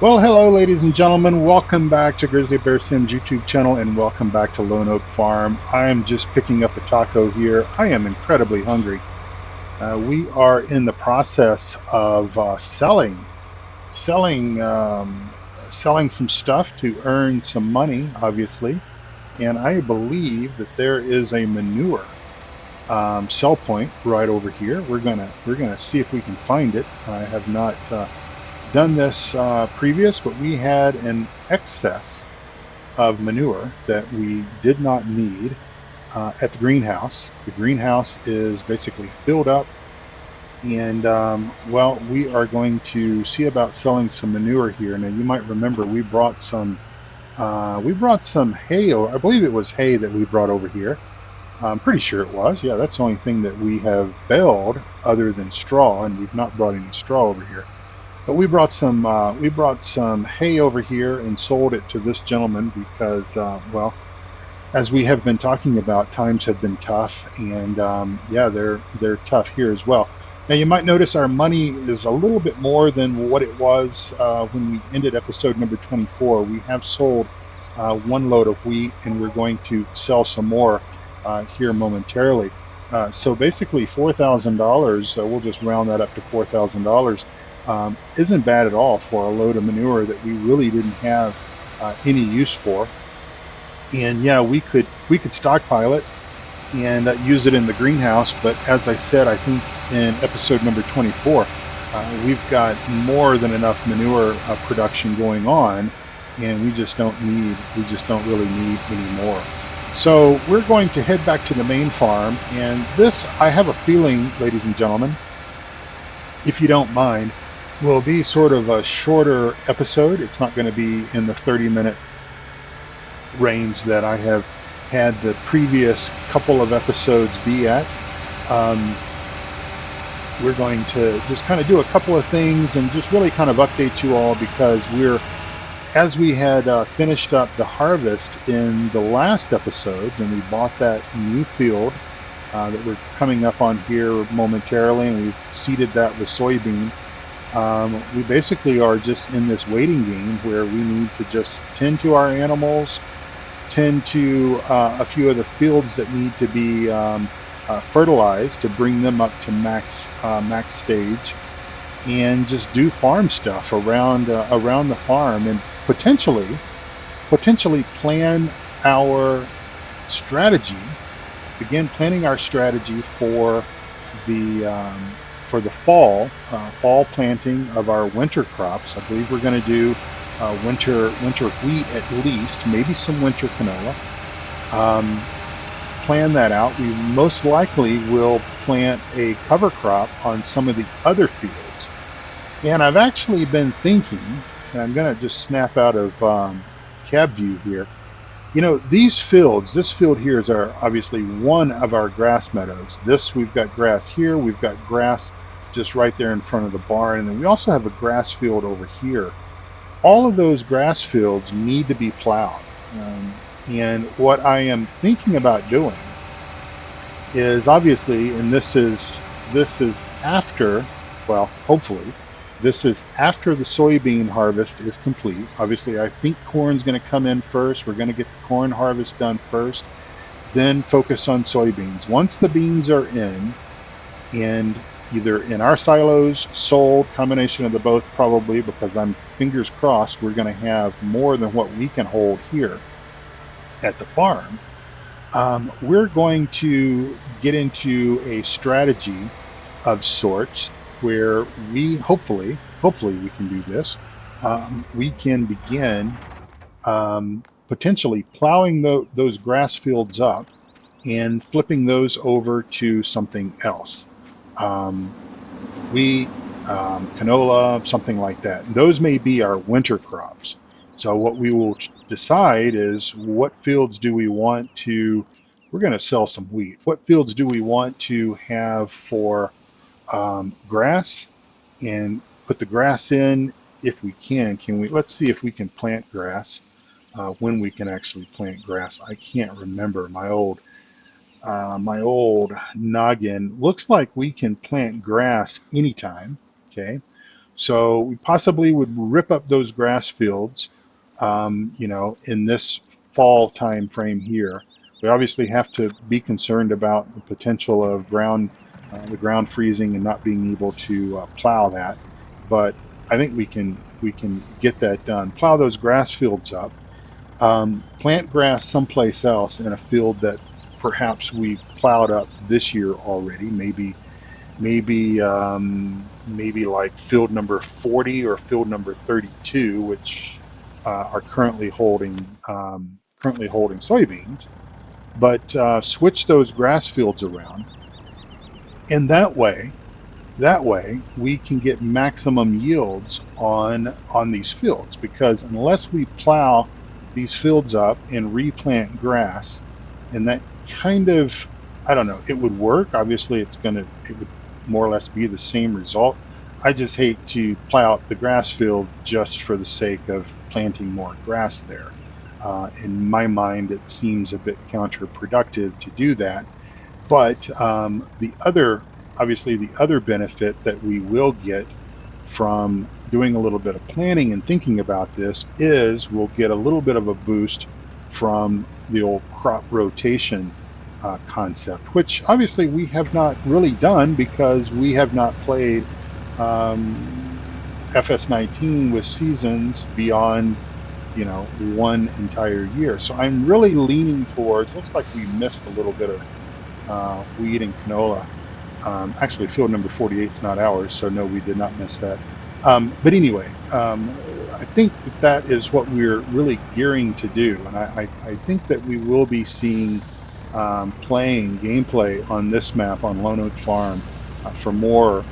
Well, hello, ladies and gentlemen. Welcome back to Grizzly Bear Sim's YouTube channel, and welcome back to Lone Oak Farm. I am just picking up a taco here. I am incredibly hungry. We are in the process of selling, selling some stuff to earn some money, obviously. And I believe that there is a manure sell point right over here. We're gonna see if we can find it. I have not. Done this previous, but we had an excess of manure that we did not need at the greenhouse. The greenhouse is basically filled up, and well, we are going to see about selling some manure here. Now, you might remember we brought some hay. I believe it was hay that we brought over here. I'm pretty sure it was. Yeah, that's the only thing that we have baled other than straw, and we've not brought any straw over here. But we brought some hay over here and sold it to this gentleman because well, as we have been talking about, times have been tough, and yeah, they're tough here as well. Now you might notice our money is a little bit more than what it was when we ended episode number 24. We have sold one load of wheat, and we're going to sell some more here momentarily. So basically, $4,000. We'll just round that up to $4,000. Isn't bad at all for a load of manure that we really didn't have any use for. And yeah, we could stockpile it and use it in the greenhouse. But as I said, I think in episode number 24, we've got more than enough manure production going on, and we just don't really need any more. So we're going to head back to the main farm, and this, I have a feeling, ladies and gentlemen, if you don't mind, will be sort of a shorter episode. It's not going to be in the 30-minute range that I have had the previous couple of episodes be at. Um, we're going to just kind of do a couple of things and just really kind of update you all because as we had finished up the harvest in the last episodes, and we bought that new field that we're coming up on here momentarily, and we've seeded that with soybean. We basically are just in this waiting game where we need to just tend to our animals, tend to a few of the fields that need to be fertilized to bring them up to max stage, and just do farm stuff around the farm, and potentially plan our strategy, begin planning our strategy the for the fall planting of our winter crops. I believe we're going to do winter wheat at least, maybe some winter canola. Um, Plan that out. We most likely will plant a cover crop on some of the other fields. And I've actually been thinking, and I'm going to just snap out of cab view here. You know, this field here is obviously one of our grass meadows. We've got grass here, we've got grass just right there in front of the barn, and then we also have a grass field over here. All of those grass fields need to be plowed. And what I am thinking about doing is obviously, and this is after, well, hopefully, this is after the soybean harvest is complete. Obviously, I think corn's going to come in first. We're going to get the corn harvest done first, then focus on soybeans. Once the beans are in, and either in our silos, sold, combination of the both probably, because I'm fingers crossed we're going to have more than what we can hold here at the farm. We're going to get into a strategy of sorts where we hopefully we can do this. We can begin potentially plowing those grass fields up and flipping those over to something else. Um, Wheat, canola, something like that. And those may be our winter crops. So what we will decide is what fields do we want to, we're going to sell some wheat. What fields do we want to have for grass, and put the grass in if we can. Let's see if we can plant grass, when we can actually plant grass. I can't remember. My old noggin looks like we can plant grass anytime. Okay, So we possibly would rip up those grass fields, in this fall time frame here. We obviously have to be concerned about the potential of the ground freezing and not being able to plow that. But I think we can get that done. Plow those grass fields up. Plant grass someplace else in a field that perhaps we've plowed up this year already. Maybe like field number 40 or field number 32, which are currently holding soybeans. But switch those grass fields around, and that way we can get maximum yields on these fields, because unless we plow these fields up and replant grass, and that kind of, I don't know, it would work. Obviously it would more or less be the same result. I just hate to plow up the grass field just for the sake of planting more grass there. In my mind, it seems a bit counterproductive to do that. But obviously, the other benefit that we will get from doing a little bit of planning and thinking about this is we'll get a little bit of a boost from the old crop rotation concept, which obviously we have not really done because we have not played FS19 with seasons beyond one entire year. So I'm really leaning towards, looks like we missed a little bit of wheat and canola. Actually, field number 48 is not ours, so no, we did not miss that. But anyway, I think that is what we're really gearing to do, and I think that we will be seeing playing gameplay on this map on Lone Oak Farm for more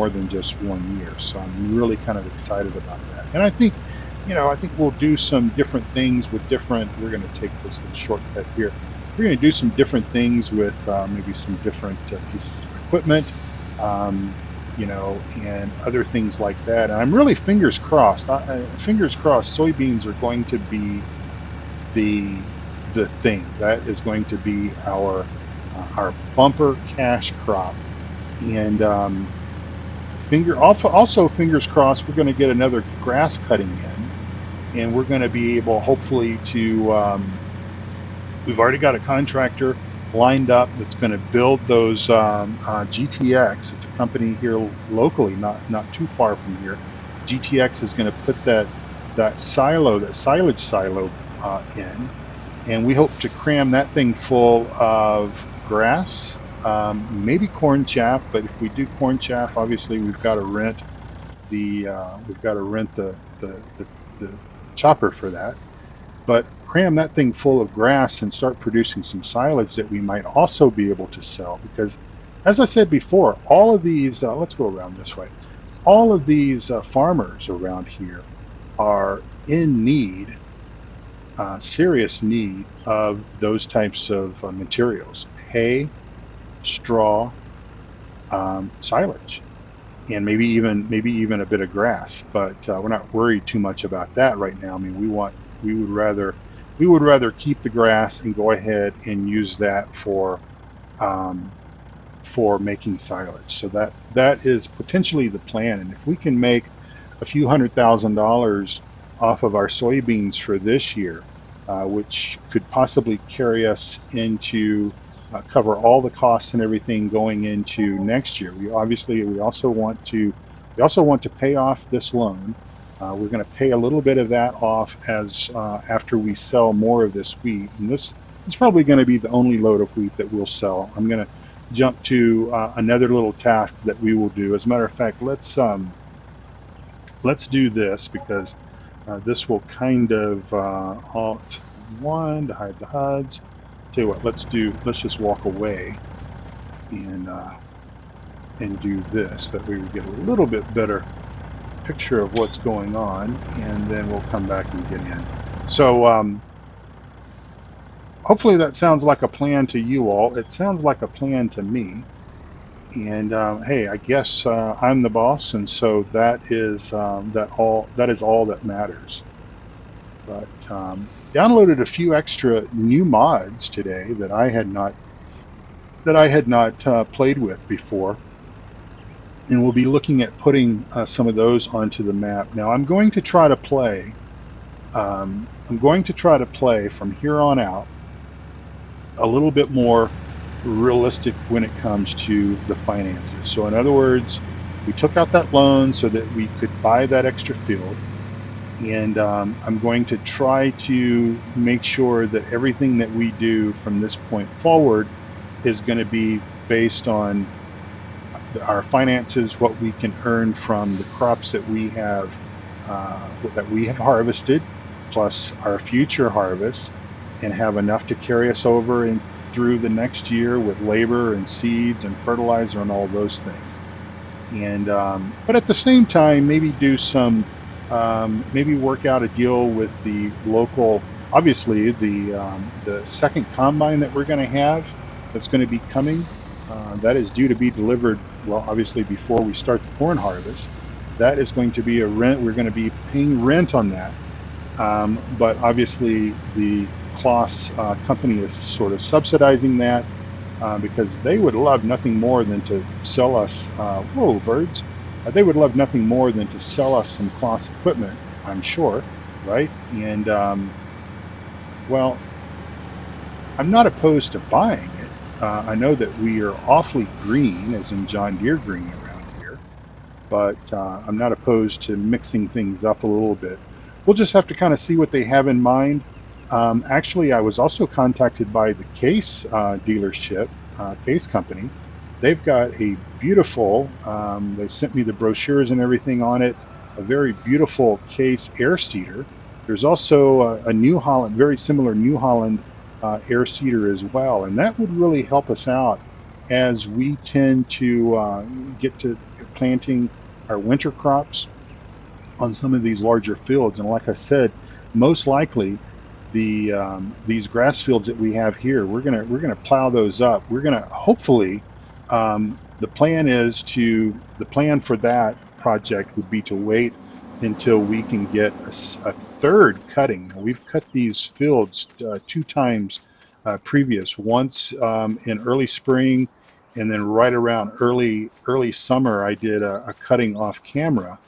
than just 1 year. So I'm really kind of excited about that, and I think we'll do some different things with different. We're going to take this little shortcut here. We're going to do some different things with maybe some different pieces of equipment, and other things like that. And I'm really fingers crossed. Fingers crossed, soybeans are going to be the thing that is going to be our bumper cash crop. And also fingers crossed, we're going to get another grass cutting in, and we're going to be able, hopefully, to. We've already got a contractor lined up that's going to build those GTX. It's a company here locally, not too far from here. GTX is going to put that silage silo in, and we hope to cram that thing full of grass, maybe corn chaff. But if we do corn chaff, obviously we've got to rent the chopper for that. But cram that thing full of grass and start producing some silage that we might also be able to sell. Because, as I said before, all of these, let's go around this way, all of these farmers around here are in need, serious need of those types of materials: hay, straw, silage, and maybe even a bit of grass. But we're not worried too much about that right now. I mean, we would rather keep the grass and go ahead and use that um, for making silage. So that is potentially the plan. And if we can make a few $100,000 off of our soybeans for this year, which could possibly carry us into cover all the costs and everything going into next year. We also want to pay off this loan. We're going to pay a little bit of that off as after we sell more of this wheat, and this is probably going to be the only load of wheat that we'll sell. I'm going to jump to another little task that we will do. As a matter of fact, let's do this, because this will kind of Alt 1 to hide the HUDs. Tell you what, let's just walk away and do this. That way we get a little bit better picture of what's going on, and then we'll come back and get in. So hopefully that sounds like a plan to you all. It sounds like a plan to me. And hey, I guess I'm the boss, and so that is all that matters. But downloaded a few extra new mods today that I had not played with before. and we'll be looking at putting some of those onto the map. Now I'm going to try to play. I'm going to try to play from here on out a little bit more realistic when it comes to the finances. So in other words, we took out that loan so that we could buy that extra field. And I'm going to try to make sure that everything that we do from this point forward is going to be based on our finances, what we can earn from the crops that we have harvested, plus our future harvests, and have enough to carry us over and through the next year with labor and seeds and fertilizer and all those things. And but at the same time, maybe do some, maybe work out a deal with the local. Obviously, the second combine that we're going to have, that's going to be coming, that is due to be delivered. Well, obviously before we start the corn harvest. That is going to be a rent. We're going to be paying rent on that. But obviously the Kloss company is sort of subsidizing that, because they would love nothing more than to sell us, whoa, birds, they would love nothing more than to sell us some Kloss equipment, I'm sure, right? And, well, I'm not opposed to buying it. I know that we are awfully green, as in John Deere green around here, but I'm not opposed to mixing things up a little bit. We'll just have to kind of see what they have in mind. Actually, I was also contacted by the Case dealership, Case company. They've got a beautiful, they sent me the brochures and everything on it, a very beautiful Case air seeder. There's also a New Holland, very similar New Holland air seeder as well. And that would really help us out as we tend to get to planting our winter crops on some of these larger fields. And like I said, most likely these grass fields that we have here, we're gonna plow those up. We're gonna hopefully, the plan for that project would be to wait until we can get a third cutting. Now, we've cut these fields two times previous, once in early spring, and then right around early summer I did a cutting off camera.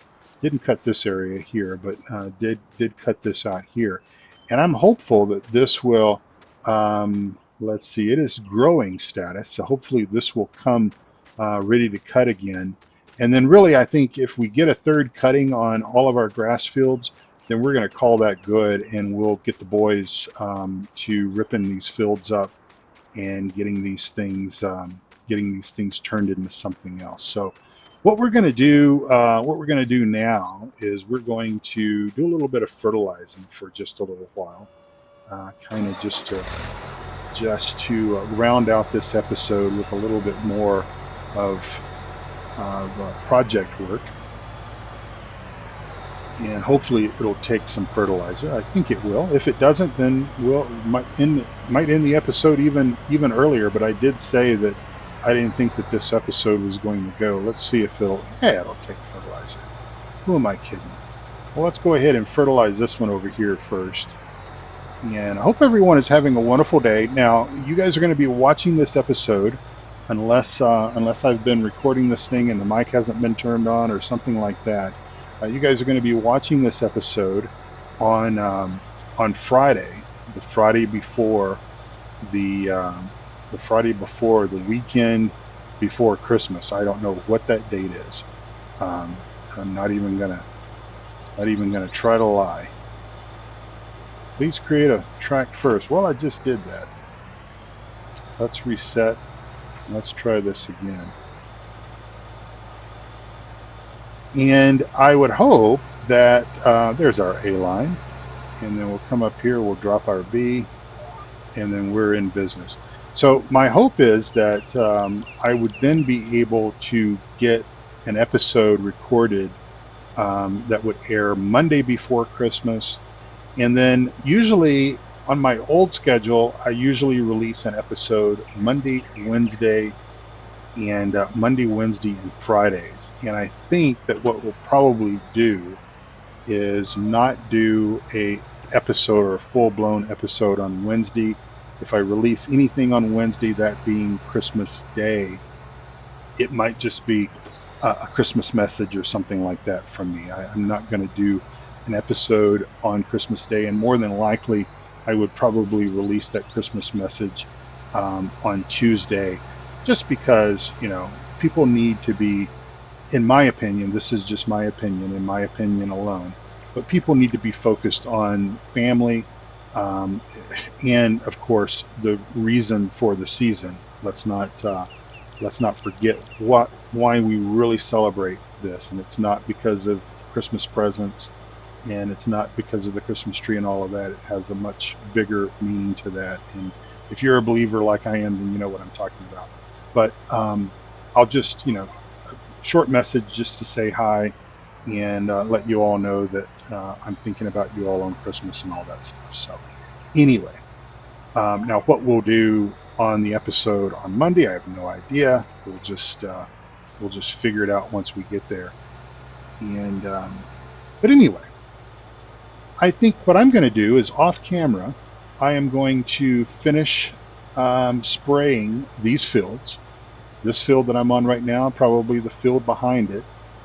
Didn't cut this area here, but did cut this out here. And I'm hopeful that this will, let's see, it is growing status, so hopefully this will come ready to cut again. And then really, I think if we get a third cutting on all of our grass fields, then we're going to call that good, and we'll get the boys to ripping these fields up and getting these things turned into something else. So what we're going to do now is we're going to do a little bit of fertilizing for just a little while, kind of just to round out this episode with a little bit more of project work. And hopefully it'll take some fertilizer. I think it will. If it doesn't, then might end the episode even earlier. But I did say that I didn't think that this episode was going to go. Let's see if it'll take fertilizer. Who am I kidding? Well, let's go ahead and fertilize this one over here first. And I hope everyone is having a wonderful day. Now, you guys are going to be watching this episode, unless I've been recording this thing and the mic hasn't been turned on or something like that. You guys are going to be watching this episode on Friday, the Friday before the weekend before Christmas. I don't know what that date is. I'm not even gonna try to lie. Please create a track first. Well, I just did that. Let's reset. Let's try this again. And I would hope that there's our A line, and then we'll come up here, we'll drop our B, and then we're in business. So my hope is that I would then be able to get an episode recorded that would air Monday before Christmas. And then usually on my old schedule, I usually release an episode Monday, Wednesday, and Fridays. And I think that what we'll probably do is not do a episode or a full-blown episode on Wednesday. If I release anything on Wednesday, that being Christmas Day, it might just be a Christmas message or something like that from me. I'm not going to do an episode on Christmas Day, and more than likely, I would probably release that Christmas message on Tuesday, just because, you know, people need to be, in my opinion, this is just my opinion, in my opinion alone, but people need to be focused on family, um, and of course the reason for the season. Let's not forget why we really celebrate this, and it's not because of Christmas presents, and it's not because of the Christmas tree and all of that. It has a much bigger meaning to that, and if you're a believer like I am, then you know what I'm talking about. But I'll just, you know, short message just to say hi and let you all know that I'm thinking about you all on Christmas and all that stuff. So anyway, now what we'll do on the episode on Monday, I have no idea. We'll just figure it out once we get there. And but anyway, I think what I'm going to do is off camera, I am going to finish spraying these fields. This field that I'm on right now, probably the field behind it.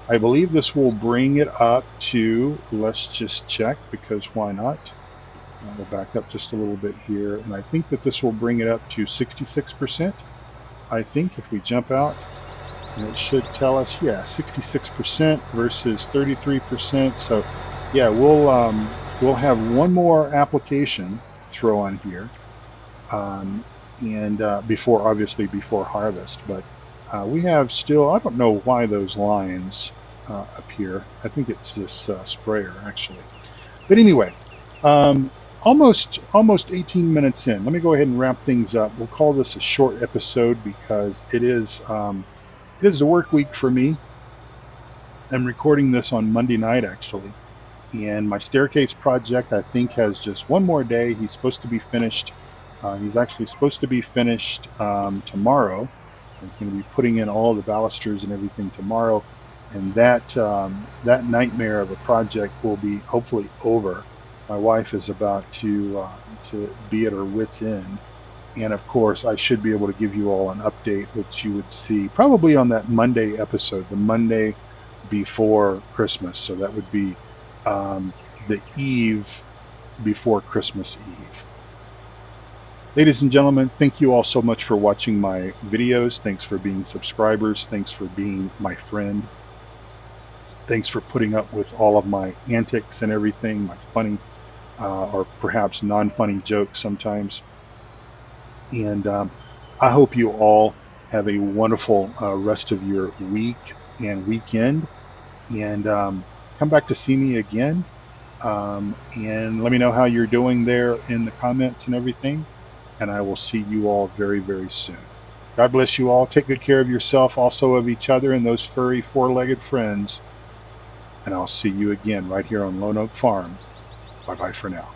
I believe this will bring it up to, let's just check, because why not? We'll back up just a little bit here, and I think that this will bring it up to 66%. I think if we jump out, and it should tell us, yeah, 66% versus 33%. So yeah, we'll have one more application throw on here, and before, obviously before harvest. But we have still, I don't know why those lines appear. I think it's this sprayer actually. But anyway, almost 18 minutes in. Let me go ahead and wrap things up. We'll call this a short episode because it is a work week for me. I'm recording this on Monday night actually, and my staircase project, I think, has just one more day. He's supposed to be finished. He's actually supposed to be finished tomorrow. He's going to be putting in all the balusters and everything tomorrow, and that nightmare of a project will be hopefully over. My wife is about to be at her wit's end, and of course I should be able to give you all an update, which you would see probably on that Monday episode, the Monday before Christmas. So that would be the eve before Christmas Eve. Ladies and gentlemen, thank you all so much for watching my videos. Thanks for being subscribers. Thanks for being my friend. Thanks for putting up with all of my antics and everything, my funny or perhaps non-funny jokes sometimes. And I hope you all have a wonderful rest of your week and weekend. And come back to see me again. And let me know how you're doing there in the comments and everything. And I will see you all very, very soon. God bless you all. Take good care of yourself, also of each other and those furry four-legged friends. And I'll see you again right here on Lone Oak Farm. Bye-bye for now.